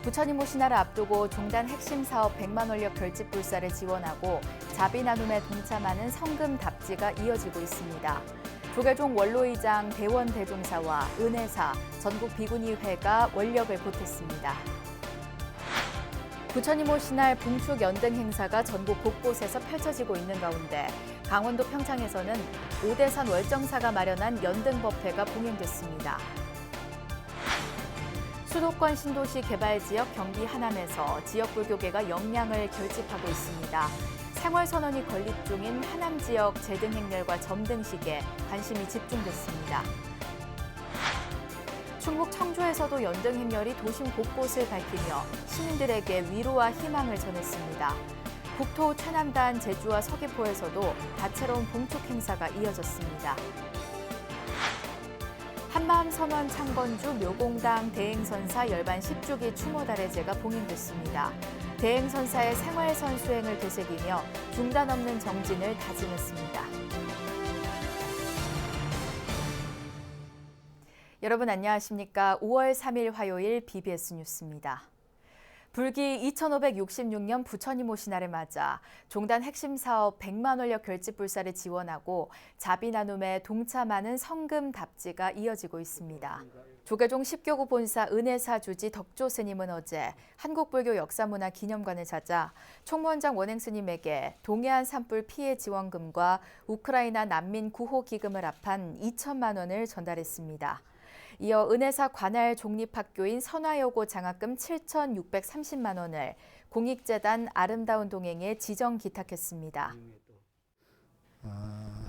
부처님 오신 날을 앞두고 종단 핵심 사업 100만 원력 결집 불사를 지원하고 자비 나눔에 동참하는 성금 답지가 이어지고 있습니다. 조계종 원로의장 대원대종사와 은혜사, 전국 비구니회가 원력을 보탰습니다. 부처님 오신 날 봉축 연등 행사가 전국 곳곳에서 펼쳐지고 있는 가운데 강원도 평창에서는 오대산 월정사가 마련한 연등법회가 봉행됐습니다. 수도권 신도시 개발지역 경기 하남에서 지역 불교계가 역량을 결집하고 있습니다. 생활선언이 건립 중인 하남 지역 재등 행렬과 점등식에 관심이 집중됐습니다. 충북 청주에서도 연등 행렬이 도심 곳곳을 밝히며 시민들에게 위로와 희망을 전했습니다. 국토 최남단 제주와 서귀포에서도 다채로운 봉축 행사가 이어졌습니다. 한마음 선원 창건주 묘공당 대행선사 열반 10주기 추모달의제가 봉행됐습니다. 대행선사의 생활선 수행을 되새기며 중단 없는 정진을 다짐했습니다. 여러분 안녕하십니까? 5월 3일 화요일 BBS 뉴스입니다. 불기 2566년 부처님 오신 날을 맞아 종단 핵심 사업 100만 원력 결집 불사를 지원하고 자비 나눔에 동참하는 성금 답지가 이어지고 있습니다. 조계종 10교구 본사 은혜사 주지 덕조 스님은 어제 한국불교 역사문화 기념관을 찾아 총무원장 원행 스님에게 동해안 산불 피해 지원금과 우크라이나 난민 구호 기금을 합한 2천만 원을 전달했습니다. 이어 은혜사 관할 종립학교인 선화여고 장학금 7,630만 원을 공익재단 아름다운 동행에 지정 기탁했습니다.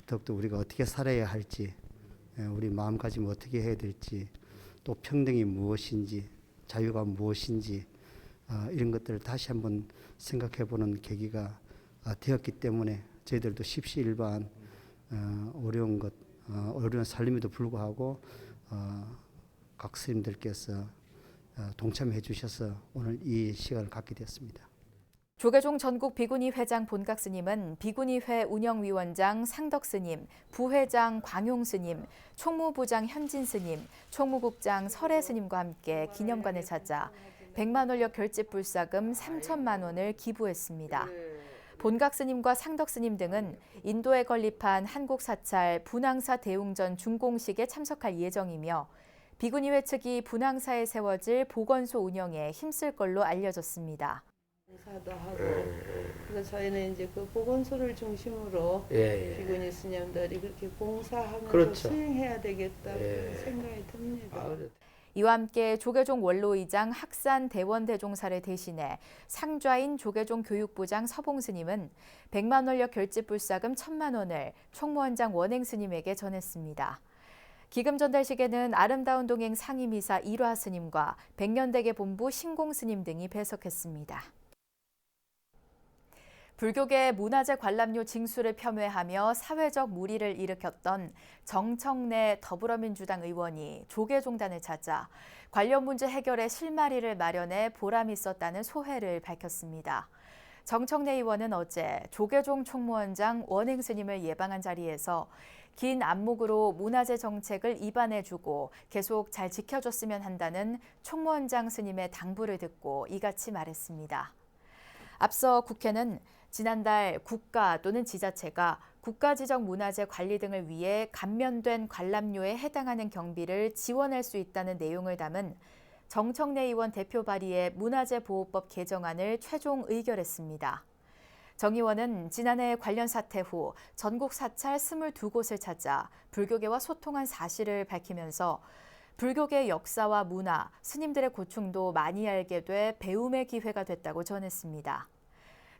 더욱더 우리가 어떻게 살아야 할지, 우리 마음가짐 어떻게 해야 될지, 또 평등이 무엇인지, 자유가 무엇인지 이런 것들을 다시 한번 생각해보는 계기가 되었기 때문에 저희들도 십시일반 어려운 삶에도 불구하고 각 스님들께서 동참해 주셔서 오늘 이 시간을 갖게 되었습니다. 조계종 전국 비구니 회장 본각 스님은 비구니회 운영위원장 상덕 스님, 부회장 광용 스님, 총무부장 현진 스님, 총무국장 설혜 스님과 함께 기념관을 찾아 100만 원력 결집 불사금 3천만 원을 기부했습니다. 본각 스님과 상덕 스님 등은 인도에 건립한 한국 사찰 분황사 대웅전 중공식에 참석할 예정이며 비구니회 측이 분황사에 세워질 보건소 운영에 힘쓸 걸로 알려졌습니다. 봉사도 하고 그래서 저희는 이제 그 보건소를 중심으로 비구니 스님들이 그렇게 봉사하면서 그렇죠. 수행해야 되겠다고 생각이 듭니다. 이와 함께 조계종 원로의장 학산 대원대종사를 대신해 상좌인 조계종 교육부장 서봉 스님은 100만 원력 결집 불사금 1,000만 원을 총무원장 원행 스님에게 전했습니다. 기금 전달식에는 아름다운 동행 상임이사 일화 스님과 백년대계 본부 신공 스님 등이 배석했습니다. 불교계 문화재 관람료 징수를 폄훼하며 사회적 물의를 일으켰던 정청래 더불어민주당 의원이 조계종단을 찾아 관련 문제 해결에 실마리를 마련해 보람이 있었다는 소회를 밝혔습니다. 정청래 의원은 어제 조계종 총무원장 원행 스님을 예방한 자리에서 긴 안목으로 문화재 정책을 입안해주고 계속 잘 지켜줬으면 한다는 총무원장 스님의 당부를 듣고 이같이 말했습니다. 앞서 국회는 지난달 국가 또는 지자체가 국가지적 문화재 관리 등을 위해 감면된 관람료에 해당하는 경비를 지원할 수 있다는 내용을 담은 정청래 의원 대표 발의의 문화재보호법 개정안을 최종 의결했습니다. 정 의원은 지난해 관련 사태 후 전국 사찰 22곳을 찾아 불교계와 소통한 사실을 밝히면서 불교계 역사와 문화, 스님들의 고충도 많이 알게 돼 배움의 기회가 됐다고 전했습니다.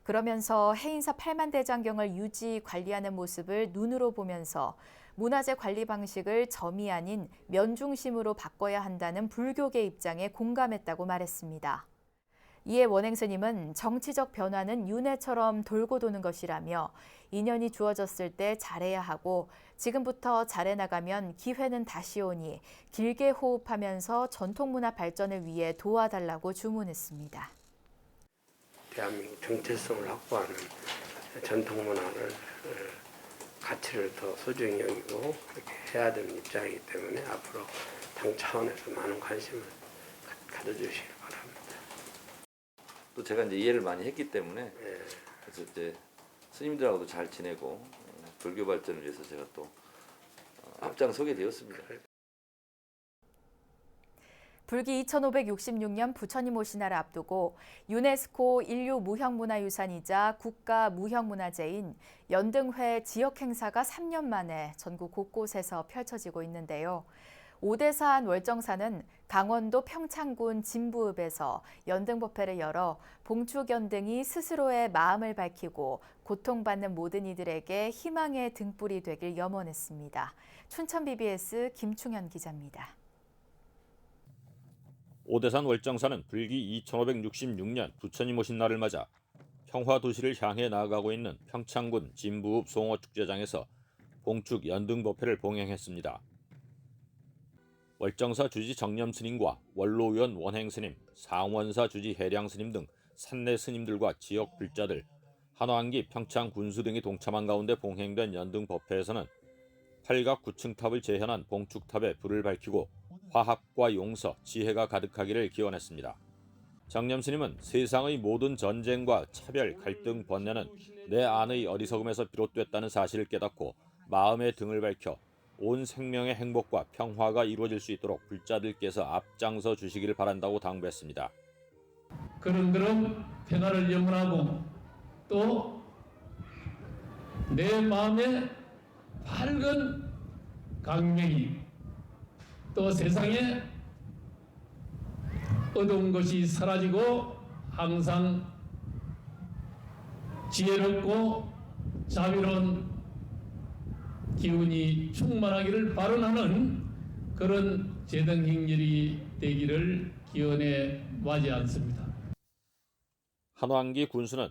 그러면서 해인사 8만 대장경을 유지 관리하는 모습을 눈으로 보면서 문화재 관리 방식을 점이 아닌 면 중심으로 바꿔야 한다는 불교계 입장에 공감했다고 말했습니다. 이에 원행 스님은 정치적 변화는 윤회처럼 돌고 도는 것이라며 인연이 주어졌을 때 잘해야 하고 지금부터 잘해나가면 기회는 다시 오니 길게 호흡하면서 전통문화 발전을 위해 도와달라고 주문했습니다. 대한민국 정체성을 확보하는 전통문화를 가치를 더 소중히 여기고 그렇게 해야 되는 입장이기 때문에 앞으로 당 차원에서 많은 관심을 가져주시기 바랍니다. 또 제가 이제 이해를 많이 했기 때문에 그래서 이제 스님들하고도 잘 지내고 불교 발전을 위해서 제가 또 앞장서게 되었습니다. 불기 2566년 부처님 오신 날을 앞두고 유네스코 인류 무형문화유산이자 국가 무형문화재인 연등회 지역 행사가 3년 만에 전국 곳곳에서 펼쳐지고 있는데요. 오대산 월정사는 강원도 평창군 진부읍에서 연등법회를 열어 봉축연등이 스스로의 마음을 밝히고 고통받는 모든 이들에게 희망의 등불이 되길 염원했습니다. 춘천 BBS 김충현 기자입니다. 오대산 월정사는 불기 2566년 부처님 오신 날을 맞아 평화도시를 향해 나아가고 있는 평창군 진부읍 송어축제장에서 봉축 연등법회를 봉행했습니다. 월정사 주지 정념스님과 원로위원 원행스님, 상원사 주지 해량스님 등 산내 스님들과 지역 불자들, 한화안기 평창군수 등이 동참한 가운데 봉행된 연등법회에서는 팔각 9층탑을 재현한 봉축탑에 불을 밝히고 화합과 용서, 지혜가 가득하기를 기원했습니다. 정념스님은 세상의 모든 전쟁과 차별, 갈등, 번뇌는 내 안의 어리석음에서 비롯됐다는 사실을 깨닫고 마음의 등을 밝혀 온 생명의 행복과 평화가 이루어질 수 있도록 불자들께서 앞장서 주시기를 바란다고 당부했습니다. 그런 평화를 염원하고 또 내 마음에 밝은 강명이 또 세상에 어두운 것이 사라지고 항상 지혜롭고 자비로운 기운이 충만하기를 발언하는 그런 제등행렬이 되기를 기원해 마지 않습니다. 한화안기 군수는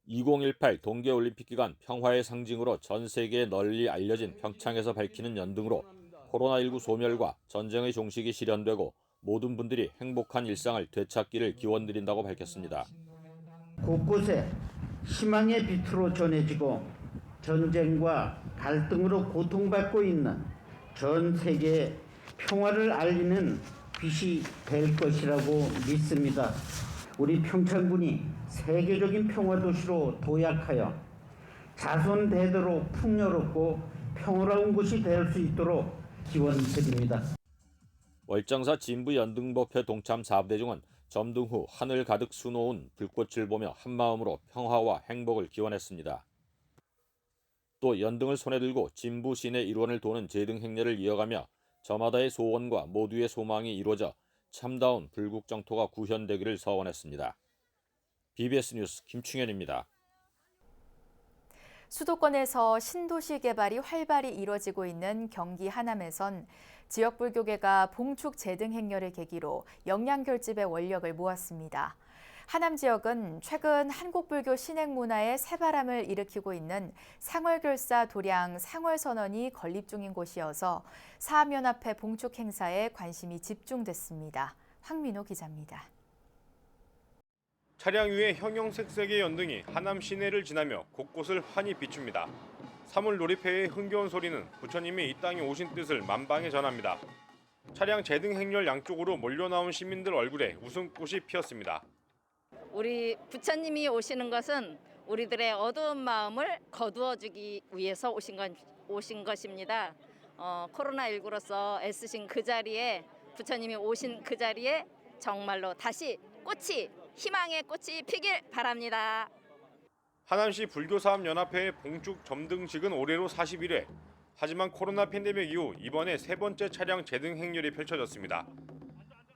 2018 동계올림픽 기간 평화의 상징으로 전 세계에 널리 알려진 평창에서 밝히는 연등으로 코로나19 소멸과 전쟁의 종식이 실현되고 모든 분들이 행복한 일상을 되찾기를 기원드린다고 밝혔습니다. 곳곳에 희망의 빛으로 전해지고 전쟁과 갈등으로 고통받고 있는 전 세계에 평화를 알리는 빛이 될 것이라고 믿습니다. 우리 평창군이 세계적인 평화 도시로 도약하여 자손 대대로 풍요롭고 평화로운 곳이 될 수 있도록 기원드립니다. 월정사 진부 연등법회 동참 4부대중은 점등 후 하늘 가득 수놓은 불꽃을 보며 한마음으로 평화와 행복을 기원했습니다. 또 연등을 손에 들고 진부 시내 일원을 도는 제등 행렬을 이어가며 저마다의 소원과 모두의 소망이 이루어져 참다운 불국정토가 구현되기를 서원했습니다. BBS 뉴스 김충현입니다. 수도권에서 신도시 개발이 활발히 이뤄지고 있는 경기 하남에선 지역 불교계가 봉축 제등 행렬을 계기로 영양결집의 원력을 모았습니다. 하남 지역은 최근 한국불교 신행 문화에 새바람을 일으키고 있는 상월결사 도량 상월선언이 건립 중인 곳이어서 사암연합회 봉축 행사에 관심이 집중됐습니다. 황민호 기자입니다. 차량 위에 형형색색의 연등이 하남 시내를 지나며 곳곳을 환히 비춥니다. 사물 놀이패의 흥겨운 소리는 부처님이 이 땅에 오신 뜻을 만방에 전합니다. 차량 제등 행렬 양쪽으로 몰려나온 시민들 얼굴에 웃음꽃이 피었습니다. 우리 부처님이 오시는 것은 우리들의 어두운 마음을 거두어주기 위해서 오신 것입니다. 코로나19로서 애쓰신 그 자리에 부처님이 오신 그 자리에 정말로 다시 희망의 꽃이 피길 바랍니다. 하남시 불교사업연합회의 봉축 점등식은 올해로 41회. 하지만 코로나 팬데믹 이후 이번에 세 번째 차량 제등 행렬이 펼쳐졌습니다.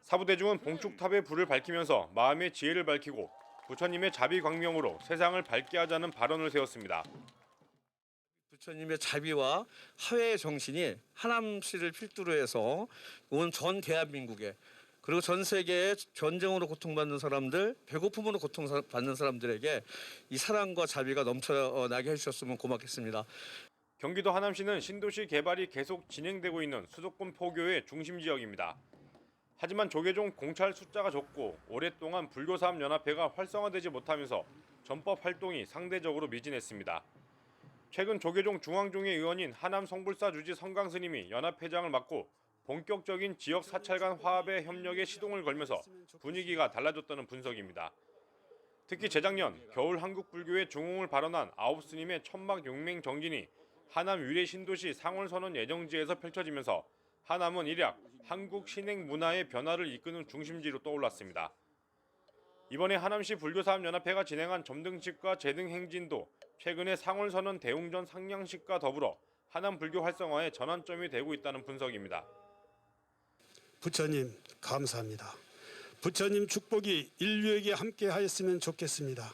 사부대중은 봉축탑에 불을 밝히면서 마음의 지혜를 밝히고 부처님의 자비 광명으로 세상을 밝게 하자는 발언을 세웠습니다. 부처님의 자비와 화해의 정신이 하남시를 필두로 해서 온 전 대한민국에 그리고 전 세계에 전쟁으로 고통받는 사람들, 배고픔으로 고통받는 사람들에게 이 사랑과 자비가 넘쳐나게 해주셨으면 고맙겠습니다. 경기도 하남시는 신도시 개발이 계속 진행되고 있는 수도권 포교의 중심 지역입니다. 하지만 조계종 공찰 숫자가 적고 오랫동안 불교사업연합회가 활성화되지 못하면서 전법 활동이 상대적으로 미진했습니다. 최근 조계종 중앙종회 의원인 하남 성불사 주지 성강스님이 연합회장을 맡고 본격적인 지역 사찰 간 화합의 협력에 시동을 걸면서 분위기가 달라졌다는 분석입니다. 특히 재작년 겨울 한국불교의 중흥을 발언한 아홉스님의 천막 용맹 정진이 하남 위례 신도시 상월선언 예정지에서 펼쳐지면서 하남은 일약 한국 신행 문화의 변화를 이끄는 중심지로 떠올랐습니다. 이번에 하남시 불교사업연합회가 진행한 점등식과 제등행진도 최근에 상월선언 대웅전 상냥식과 더불어 하남 불교 활성화의 전환점이 되고 있다는 분석입니다. 부처님 감사합니다. 부처님 축복이 인류에게 함께하였으면 좋겠습니다.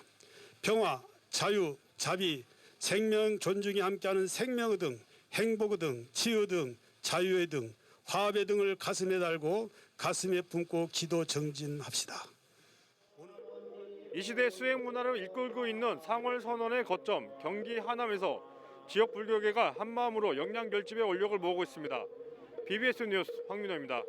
평화, 자유, 자비, 생명 존중이 함께하는 생명의 등, 행복의 등, 치유 등, 자유의 등, 화합의 등을 가슴에 달고 가슴에 품고 기도 정진합시다. 이 시대 수행 문화를 이끌고 있는 상월선언의 거점 경기 하남에서 지역 불교계가 한마음으로 역량 결집에 원력을 모으고 있습니다. BBS 뉴스 황민호입니다.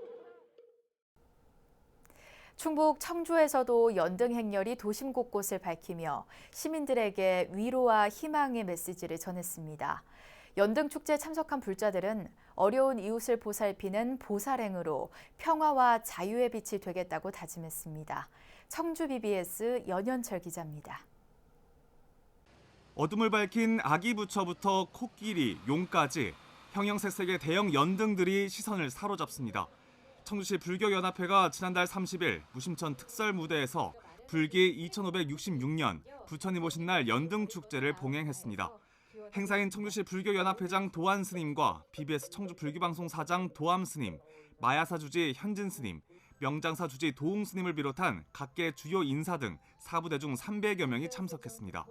충북 청주에서도 연등 행렬이 도심 곳곳을 밝히며 시민들에게 위로와 희망의 메시지를 전했습니다. 연등 축제에 참석한 불자들은 어려운 이웃을 보살피는 보살행으로 평화와 자유의 빛이 되겠다고 다짐했습니다. 청주 BBS 연현철 기자입니다. 어둠을 밝힌 아기 부처부터 코끼리, 용까지 형형색색의 대형 연등들이 시선을 사로잡습니다. 청주시 불교연합회가 지난달 30일 무심천 특설 무대에서 불기 2566년 부처님 오신 날 연등 축제를 봉행했습니다. 행사인 청주시 불교연합회장 도안 스님과 BBS 청주 불교방송 사장 도암 스님, 마야사 주지 현진 스님, 명장사 주지 도웅 스님을 비롯한 각계 주요 인사 등 사부대중 300여 명이 참석했습니다.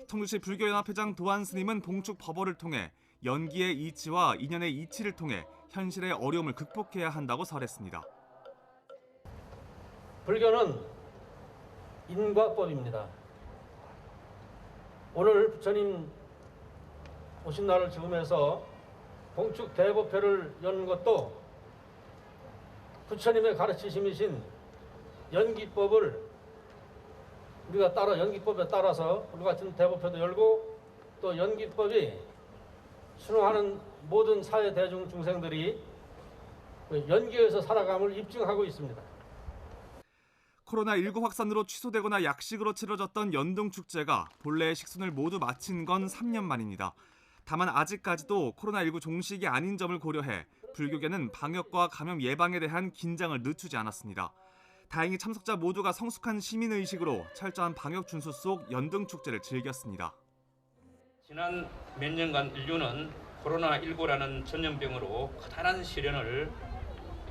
청주시 불교연합회장 도안 스님은 봉축 법어를 통해 연기의 이치와 인연의 이치를 통해 현실의 어려움을 극복해야 한다고 설했습니다. 불교는 인과법입니다. 오늘 부처님 오신 날을 지금해서 봉축 대법회를 여는 것도 부처님의 가르치심이신 연기법을 우리가 연기법에 따라서 우리 같은 대법회도 열고 또 연기법이 순응하는 모든 사회 대중 중생들이 연기에서 살아감을 입증하고 있습니다. 코로나19 확산으로 취소되거나 약식으로 치러졌던 연등축제가 본래의 식순을 모두 마친 건 3년 만입니다. 다만 아직까지도 코로나19 종식이 아닌 점을 고려해 불교계는 방역과 감염 예방에 대한 긴장을 늦추지 않았습니다. 다행히 참석자 모두가 성숙한 시민의식으로 철저한 방역 준수 속 연등축제를 즐겼습니다. 지난 몇 년간 인류는 코로나19라는 전염병으로 커다란 시련을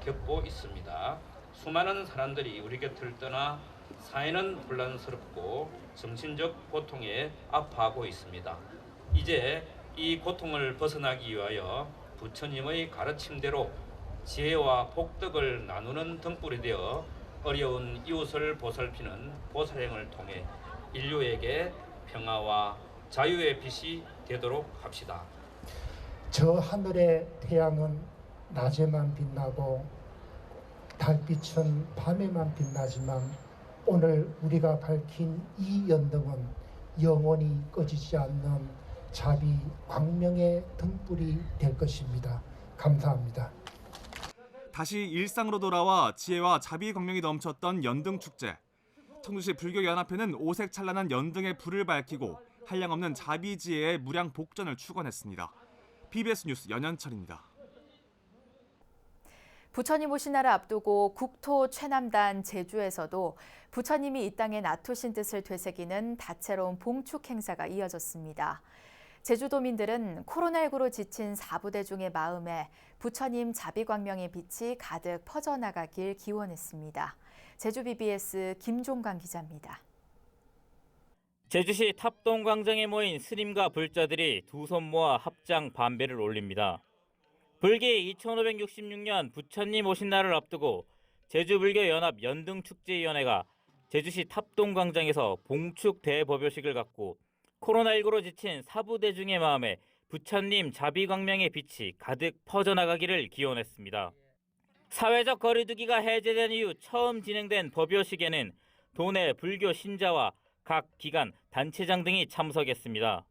겪고 있습니다. 수많은 사람들이 우리 곁을 떠나 사회는 혼란스럽고 정신적 고통에 아파하고 있습니다. 이제 이 고통을 벗어나기 위하여 부처님의 가르침대로 지혜와 복덕을 나누는 등불이 되어 어려운 이웃을 보살피는 보살행을 통해 인류에게 평화와 자유의 빛이 되도록 합시다. 저 하늘의 태양은 낮에만 빛나고 달빛은 밤에만 빛나지만 오늘 우리가 밝힌 이 연등은 영원히 꺼지지 않는 자비 광명의 등불이 될 것입니다. 감사합니다. 다시 일상으로 돌아와 지혜와 자비 광명이 넘쳤던 연등축제. 청주시 불교연합회는 오색 찬란한 연등의 불을 밝히고 한량없는 자비지혜의 무량 복전을 축원했습니다. BBS 뉴스 연현철입니다. 부처님 오신 날을 앞두고 국토 최남단 제주에서도 부처님이 이 땅에 나투신 뜻을 되새기는 다채로운 봉축 행사가 이어졌습니다. 제주도민들은 코로나19로 지친 사부대중의 마음에 부처님 자비광명의 빛이 가득 퍼져나가길 기원했습니다. 제주 BBS 김종관 기자입니다. 제주시 탑동광장에 모인 스님과 불자들이 두 손 모아 합장 반배를 올립니다. 불기 2566년 부처님 오신 날을 앞두고 제주불교연합 연등축제위원회가 제주시 탑동광장에서 봉축 대법요식을 갖고 코로나19로 지친 사부대중의 마음에 부처님 자비광명의 빛이 가득 퍼져나가기를 기원했습니다. 사회적 거리두기가 해제된 이후 처음 진행된 법요식에는 도내 불교 신자와 각 기관, 단체장 등이 참석했습니다.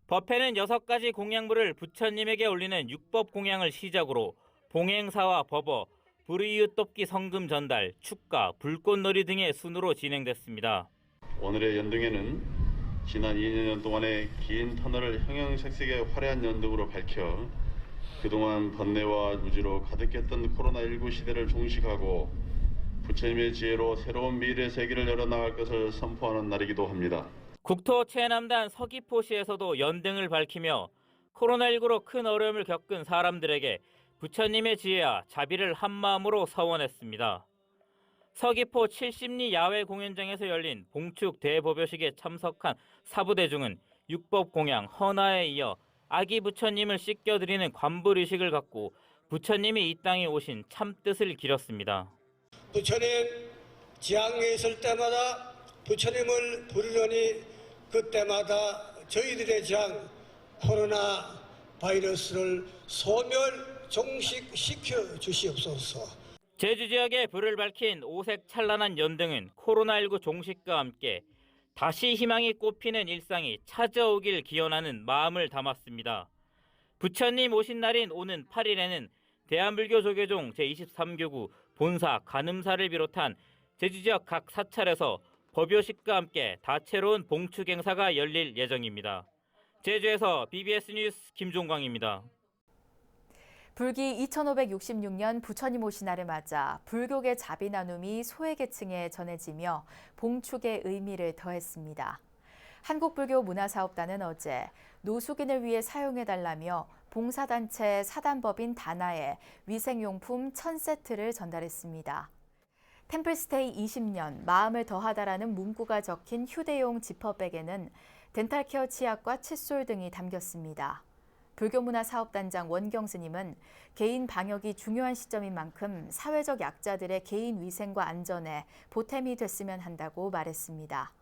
법회는 6가지 공양물을 부처님에게 올리는 육법 공양을 시작으로 봉행사와 법어, 불의유 돕기 성금 전달, 축가, 불꽃놀이 등의 순으로 진행됐습니다. 오늘의 연등에는 지난 2년 동안의 긴 터널을 형형색색의 화려한 연등으로 밝혀 그동안 번뇌와 무지로 가득했던 코로나19 시대를 종식하고 부처님의 지혜로 새로운 미래 세계를 열어나갈 것을 선포하는 날이기도 합니다. 국토 최남단 서귀포시에서도 연등을 밝히며 코로나19로 큰 어려움을 겪은 사람들에게 부처님의 지혜와 자비를 한마음으로 서원했습니다. 서귀포 70리 야외 공연장에서 열린 봉축 대법요식에 참석한 사부대중은 육법공양 헌화에 이어 아기 부처님을 씻겨드리는 관불의식을 갖고 부처님이 이 땅에 오신 참뜻을 기렸습니다. 부처님 지향에 있을 때마다 부처님을 부르려니 그때마다 저희들의 지향 코로나 바이러스를 소멸 종식시켜 주시옵소서. 제주 지역에 불을 밝힌 오색 찬란한 연등은 코로나19 종식과 함께 다시 희망이 꽃피는 일상이 찾아오길 기원하는 마음을 담았습니다. 부처님 오신 날인 오는 8일에는 대한불교 조계종 제23교구 본사 간음사를 비롯한 제주 지역 각 사찰에서 법요식과 함께 다채로운 봉축 행사가 열릴 예정입니다. 제주에서 BBS 뉴스 김종광입니다. 불기 2566년 부처님 오신 날을 맞아 불교계 자비 나눔이 소외계층에 전해지며 봉축의 의미를 더했습니다. 한국불교문화사업단은 어제 노숙인을 위해 사용해달라며 봉사단체 사단법인 다나에 위생용품 1000세트를 전달했습니다. 템플스테이 20년, 마음을 더하다라는 문구가 적힌 휴대용 지퍼백에는 덴탈케어 치약과 칫솔 등이 담겼습니다. 불교문화사업단장 원경 스님은 개인 방역이 중요한 시점인 만큼 사회적 약자들의 개인 위생과 안전에 보탬이 됐으면 한다고 말했습니다.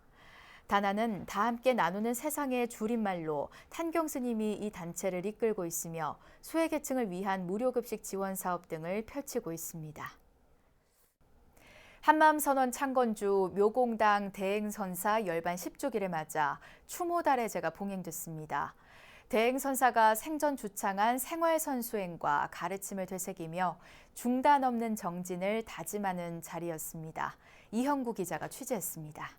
다나는 다 함께 나누는 세상의 줄임말로 탄경 스님이 이 단체를 이끌고 있으며 소외계층을 위한 무료급식 지원 사업 등을 펼치고 있습니다. 한마음선언 창건주 묘공당 대행선사 열반 10주기를 맞아 추모달해제가 봉행됐습니다. 대행선사가 생전 주창한 생활선수행과 가르침을 되새기며 중단 없는 정진을 다짐하는 자리였습니다. 이형구 기자가 취재했습니다.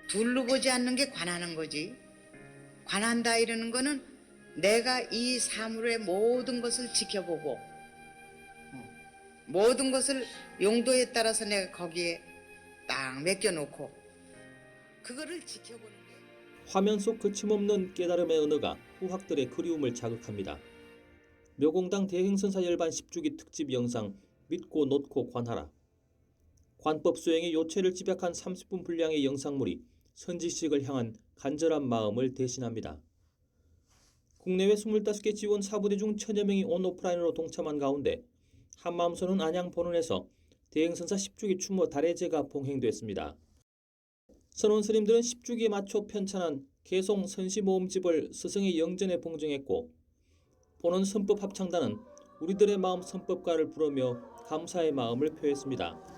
둘로 보지 않는 게 관하는 거지. 관한다 이러는 거는 내가 이 사물의 모든 것을 지켜보고 모든 것을 용도에 따라서 내가 거기에 딱 맡겨놓고 그거를 지켜보는 거예요. 화면 속 거침없는 깨달음의 언어가 후학들의 그리움을 자극합니다. 묘공당 대행선사 열반 10주기 특집 영상 믿고 놓고 관하라. 관법 수행의 요체를 집약한 30분 분량의 영상물이 선지식을 향한 간절한 마음을 대신합니다. 국내외 25개 지원 사부대 중 1000여 명이 온오프라인으로 동참한 가운데 한마음선언 안양 본원에서 대행선사 10주기 추모 달해제가 봉행됐습니다. 선원 스님들은 10주기에 맞춰 편찬한 개송 선시모음집을 스승의 영전에 봉정했고 본원 선법 합창단은 우리들의 마음 선법가를 부르며 감사의 마음을 표했습니다.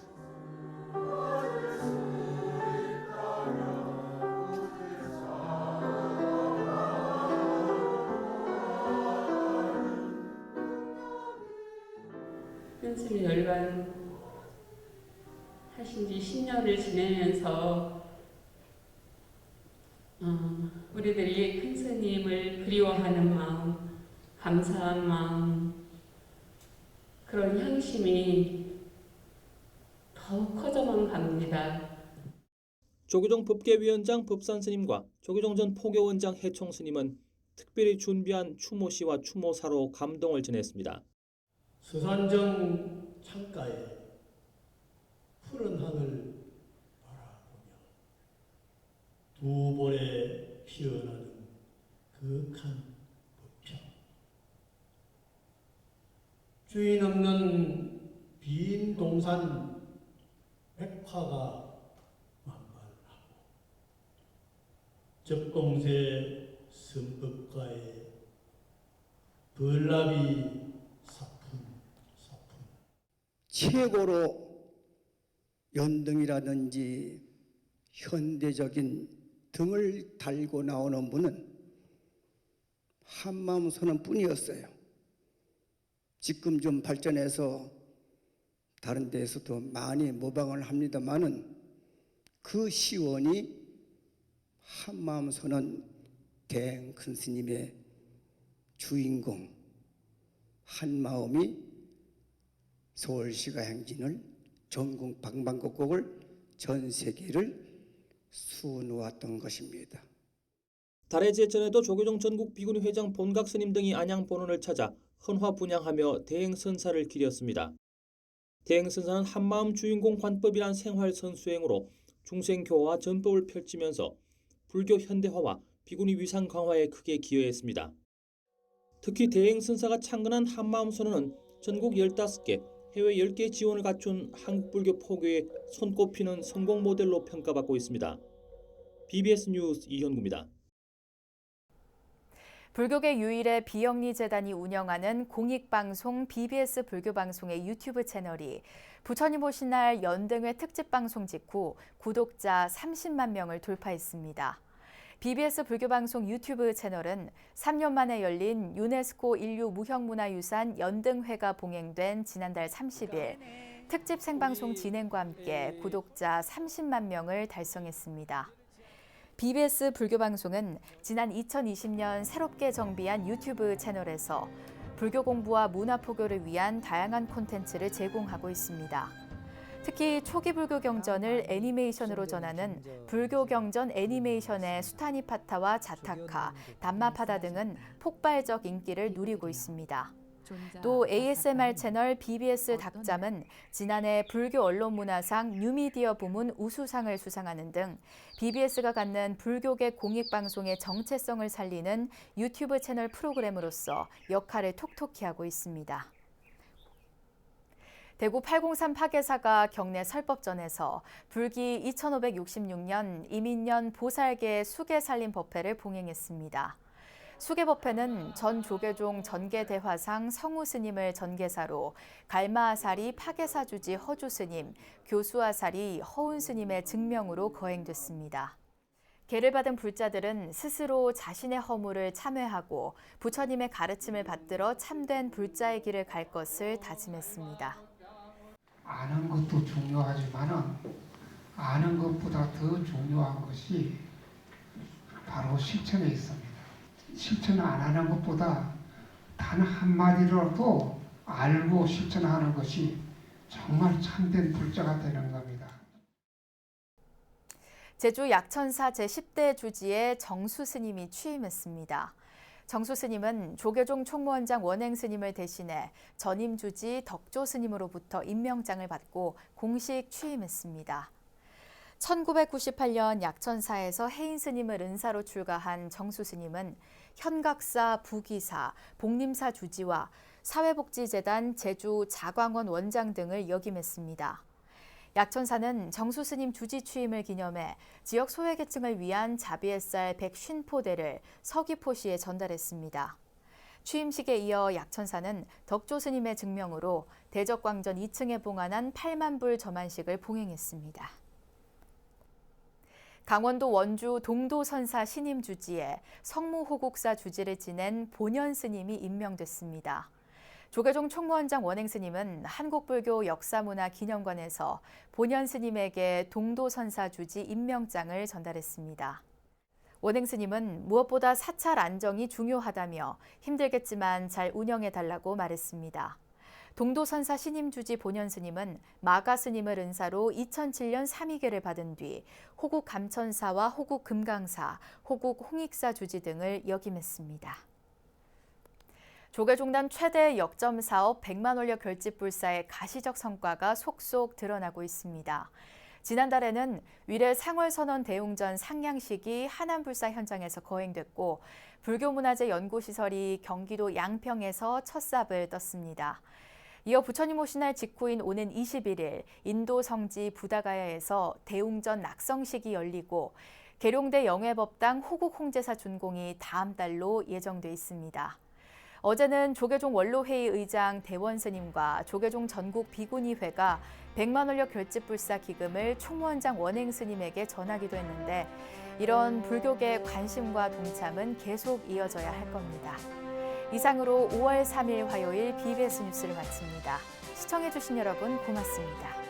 현수님 열반 하신 지 10년을 지내면서 우리들이 큰 스님을 그리워하는 마음, 감사한 마음, 그런 향심이 더욱 커져만 갑니다. 조계종 법계위원장 법산스님과 조계종 전 포교원장 해총스님은 특별히 준비한 추모시와 추모사로 감동을 전했습니다. 서산정 창가에 푸른 하늘 바라보며 두 볼에 피어나는 그윽한 부평, 주인 없는 빈 동산 백화가 만발하고 적동새 선법가에 벌나비 최고로 연등이라든지 현대적인 등을 달고 나오는 분은 한마음선언 뿐이었어요. 지금 좀 발전해서 다른 데에서도 많이 모방을 합니다마는 그 시원이 한마음선언 대행 큰 스님의 주인공 한마음이 서울시가 행진을 전국 방방곡곡을 전 세계를 수놓았던 것입니다. 달의 제전에도 조계종 전국 비구니 회장 본각 스님 등이 안양 본원을 찾아 헌화 분양하며 대행선사를 기렸습니다. 대행선사는 한마음 주인공 관법이란 생활 선수행으로 중생교화와 전법을 펼치면서 불교 현대화와 비구니 위상 강화에 크게 기여했습니다. 특히 대행선사가 창건한 한마음 선언은 전국 15개, 해외 10개 지원을 갖춘 한국불교 포교의 손꼽히는 성공 모델로 평가받고 있습니다. BBS 뉴스 이현구입니다. 불교계 유일의 비영리 재단이 운영하는 공익방송 BBS 불교방송의 유튜브 채널이 부처님 오신 날 연등회 특집방송 직후 구독자 30만 명을 돌파했습니다. BBS 불교방송 유튜브 채널은 3년 만에 열린 유네스코 인류 무형문화유산 연등회가 봉행된 지난달 30일 특집 생방송 진행과 함께 구독자 30만 명을 달성했습니다. BBS 불교방송은 지난 2020년 새롭게 정비한 유튜브 채널에서 불교 공부와 문화 포교를 위한 다양한 콘텐츠를 제공하고 있습니다. 특히 초기 불교 경전을 애니메이션으로 전하는 불교 경전 애니메이션의 수타니파타와 자타카, 담마파다 등은 폭발적 인기를 누리고 있습니다. 또 ASMR 채널 BBS 닭잠은 지난해 불교 언론문화상 뉴미디어 부문 우수상을 수상하는 등 BBS가 갖는 불교계 공익방송의 정체성을 살리는 유튜브 채널 프로그램으로서 역할을 톡톡히 하고 있습니다. 대구 803 파괴사가 경내 설법전에서 불기 2566년 이민년 보살계 수계살림법회를 봉행했습니다. 수계법회는 전 조계종 전계대화상 성우 스님을 전계사로 갈마아사리 파괴사 주지 허주 스님, 교수아사리 허운 스님의 증명으로 거행됐습니다. 계를 받은 불자들은 스스로 자신의 허물을 참회하고 부처님의 가르침을 받들어 참된 불자의 길을 갈 것을 다짐했습니다. 아는 것도 중요하지만 아는 것보다 더 중요한 것이 바로 실천에 있습니다. 실천을 안 하는 것보다 단 한마디라도 알고 실천하는 것이 정말 참된 불자가 되는 겁니다. 제주 약천사 제10대 주지에 정수 스님이 취임했습니다. 정수 스님은 조계종 총무원장 원행 스님을 대신해 전임 주지 덕조 스님으로부터 임명장을 받고 공식 취임했습니다. 1998년 약천사에서 해인 스님을 은사로 출가한 정수 스님은 현각사, 부기사, 복림사 주지와 사회복지재단 제주 자광원 원장 등을 역임했습니다. 약천사는 정수 스님 주지 취임을 기념해 지역 소외계층을 위한 자비햇살 150포대를 서귀포시에 전달했습니다. 취임식에 이어 약천사는 덕조 스님의 증명으로 대적광전 2층에 봉안한 8만 불 점안식을 봉행했습니다. 강원도 원주 동도선사 신임 주지에 성무호국사 주지를 지낸 본현 스님이 임명됐습니다. 조계종 총무원장 원행 스님은 한국불교 역사문화기념관에서 본현 스님에게 동도선사 주지 임명장을 전달했습니다. 원행 스님은 무엇보다 사찰 안정이 중요하다며 힘들겠지만 잘 운영해달라고 말했습니다. 동도선사 신임 주지 본현 스님은 마가 스님을 은사로 2007년 3위계를 받은 뒤 호국 감천사와 호국 금강사, 호국 홍익사 주지 등을 역임했습니다. 조계종단 최대 역점 사업 100만 원료 결집불사의 가시적 성과가 속속 드러나고 있습니다. 지난달에는 위례 상월선원 대웅전 상냥식이 하남불사 현장에서 거행됐고 불교문화재 연구시설이 경기도 양평에서 첫 삽을 떴습니다. 이어 부처님 오신 날 직후인 오는 21일 인도 성지 부다가야에서 대웅전 낙성식이 열리고 계룡대 영회법당 호국 홍제사 준공이 다음 달로 예정돼 있습니다. 어제는 조계종 원로회의 의장 대원 스님과 조계종 전국 비구니회가 100만 원료 결집불사 기금을 총무원장 원행 스님에게 전하기도 했는데 이런 불교계 관심과 동참은 계속 이어져야 할 겁니다. 이상으로 5월 3일 화요일 BBS 뉴스를 마칩니다. 시청해주신 여러분 고맙습니다.